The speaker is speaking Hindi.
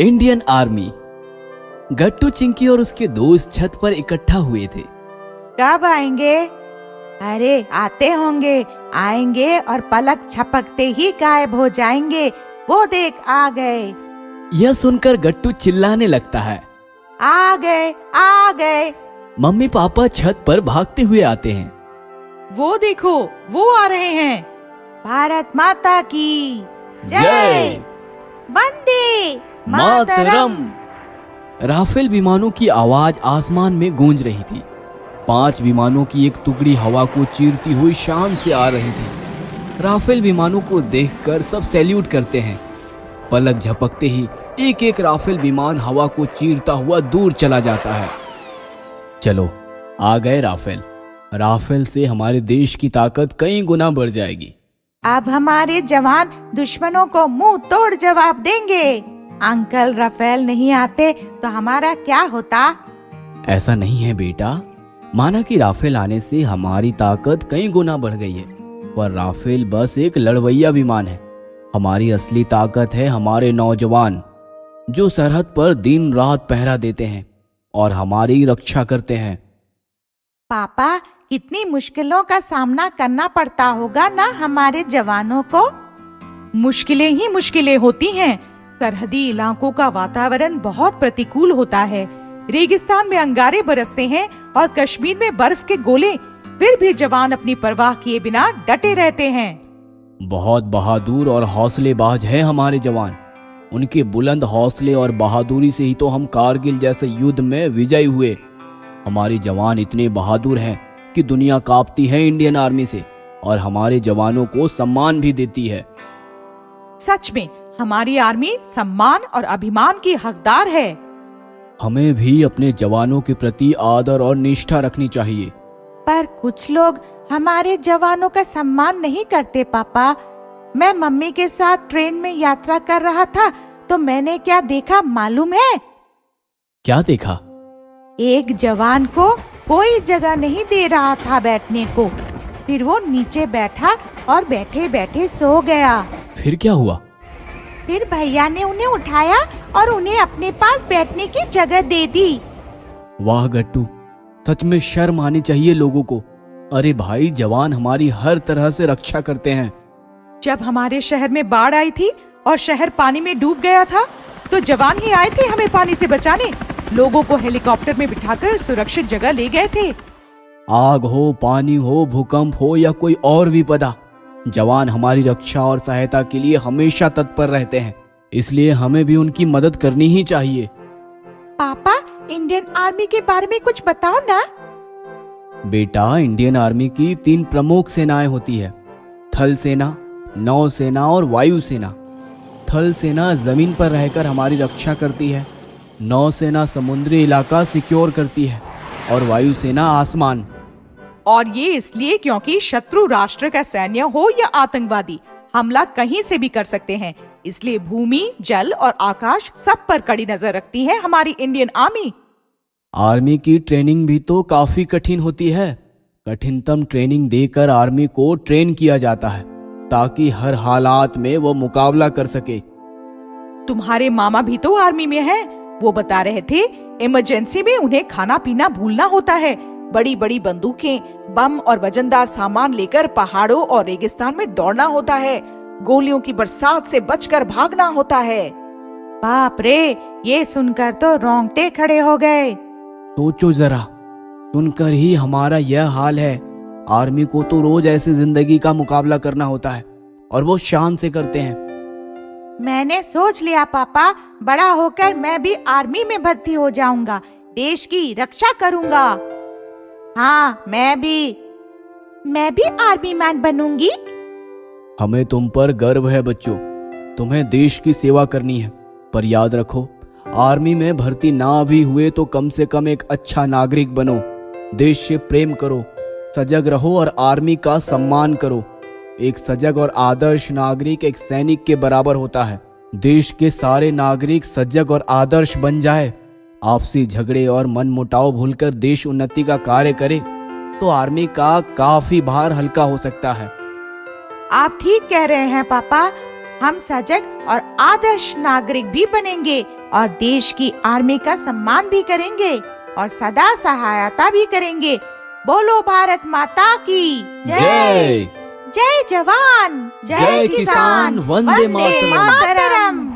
Indian army. गट्टू, चिंकी और उसके दोस्त छत पर इकट्ठा हुए थे। कब आएंगे? अरे आते होंगे, आएंगे और पलक झपकते ही गायब हो जाएंगे। वो देख आ गए। यह सुनकर गट्टू चिल्लाने लगता है, आ गए, आ गए। मम्मी पापा छत पर भागते हुए आते हैं। वो देखो, वो आ रहे हैं। भारत माता की जय। वंदे मातरम। राफेल विमानों की आवाज आसमान में गूंज रही थी। 5 विमानों की एक टुकड़ी हवा को चीरती हुई शान से आ रही थी। राफेल विमानों को देखकर सब सैल्यूट करते हैं। पलक झपकते ही एक एक राफेल विमान हवा को चीरता हुआ दूर चला जाता है। चलो, आ गए राफेल। राफेल से हमारे देश की ताकत कई गुना बढ़ जाएगी। अब हमारे जवान दुश्मनों को मुंह तोड़ जवाब देंगे। अंकल, राफेल नहीं आते तो हमारा क्या होता? ऐसा नहीं है बेटा, माना कि राफेल आने से हमारी ताकत कई गुना बढ़ गई है, पर राफेल बस एक लड़वैया विमान है। हमारी असली ताकत है हमारे नौजवान, जो सरहद पर दिन रात पहरा देते हैं और हमारी रक्षा करते हैं। पापा, कितनी मुश्किलों का सामना करना पड़ता होगा ना हमारे जवानों को। मुश्किलें ही मुश्किलें होती हैं। सरहदी इलाकों का वातावरण बहुत प्रतिकूल होता है। रेगिस्तान में अंगारे बरसते हैं और कश्मीर में बर्फ के गोले, फिर भी जवान अपनी परवाह किए बिना डटे रहते हैं। बहुत बहादुर और हौसलेबाज है हमारे जवान। उनके बुलंद हौसले और बहादुरी से ही तो हम कारगिल जैसे युद्ध में विजयी हुए। हमारे जवान इतने बहादुर हैं कि दुनिया कांपती है इंडियन आर्मी से और हमारे जवानों को सम्मान भी देती है। सच में हमारी आर्मी सम्मान और अभिमान की हकदार है। हमें भी अपने जवानों के प्रति आदर और निष्ठा रखनी चाहिए। पर कुछ लोग हमारे जवानों का सम्मान नहीं करते पापा। मैं मम्मी के साथ ट्रेन में यात्रा कर रहा था तो मैंने क्या देखा मालूम है? क्या देखा? एक जवान को कोई जगह नहीं दे रहा था बैठने को। फिर वो नीचे बैठा और बैठे बैठे सो गया। फिर क्या हुआ? फिर भैया ने उन्हें उठाया और उन्हें अपने पास बैठने की जगह दे दी। वाह गट्टू, सच में शर्म आनी चाहिए लोगों को। अरे भाई, जवान हमारी हर तरह से रक्षा करते हैं। जब हमारे शहर में बाढ़ आई थी और शहर पानी में डूब गया था तो जवान ही आए थे हमें पानी से बचाने। लोगों को हेलीकॉप्टर में बिठाकर सुरक्षित जगह ले गए थे। आग हो, पानी हो, भूकंप हो या कोई और विपदा, जवान हमारी रक्षा और सहायता के लिए हमेशा तत्पर रहते हैं। इसलिए हमें भी उनकी मदद करनी ही चाहिए। पापा, इंडियन आर्मी के बारे में कुछ बताओ ना। बेटा, इंडियन आर्मी की 3 प्रमुख सेनाएं होती है, थल सेना, नौ सेना और वायु सेना। थल सेना जमीन पर रहकर हमारी रक्षा करती है, नौ सेना समुद्री इलाका सिक्योर करती है और वायु सेना आसमान। और ये इसलिए क्योंकि शत्रु राष्ट्र का सैन्य हो या आतंकवादी, हमला कहीं से भी कर सकते हैं। इसलिए भूमि, जल और आकाश सब पर कड़ी नजर रखती है हमारी इंडियन आर्मी। आर्मी की ट्रेनिंग भी तो काफी कठिन होती है। कठिनतम ट्रेनिंग देकर आर्मी को ट्रेन किया जाता है ताकि हर हालात में वो मुकाबला कर सके। तुम्हारे मामा भी तो आर्मी में हैं। वो बता रहे थे इमरजेंसी में उन्हें खाना पीना भूलना होता है। बड़ी बड़ी बंदूकें, बम और वजनदार सामान लेकर पहाड़ों और रेगिस्तान में दौड़ना होता है। गोलियों की बरसात से बचकर भागना होता है। बाप रे, ये सुनकर तो रोंगटे खड़े हो गए। सोचो जरा, सुनकर ही हमारा यह हाल है। आर्मी को तो रोज ऐसी जिंदगी का मुकाबला करना होता है और वो शान से करते हैं। मैंने सोच लिया पापा, बड़ा होकर मैं भी आर्मी में भर्ती हो जाऊंगा, देश की रक्षा करूंगा। हाँ, मैं भी आर्मी मैन बनूंगी। हमें तुम पर गर्व है बच्चों। तुम्हें देश की सेवा करनी है, पर याद रखो, आर्मी में भर्ती ना भी हुए तो कम से कम एक अच्छा नागरिक बनो। देश से प्रेम करो, सजग रहो और आर्मी का सम्मान करो। एक सजग और आदर्श नागरिक एक सैनिक के बराबर होता है। देश के सारे नागरिक सजग और आदर्श बन जाए, आपसी झगड़े और मनमुटाव भूलकर देश उन्नति का कार्य करे तो आर्मी का काफी भार हल्का हो सकता है। आप ठीक कह रहे हैं पापा। हम सजग और आदर्श नागरिक भी बनेंगे और देश की आर्मी का सम्मान भी करेंगे और सदा सहायता भी करेंगे। बोलो भारत माता की जय। जय जवान जय किसान, वंदे मातरम।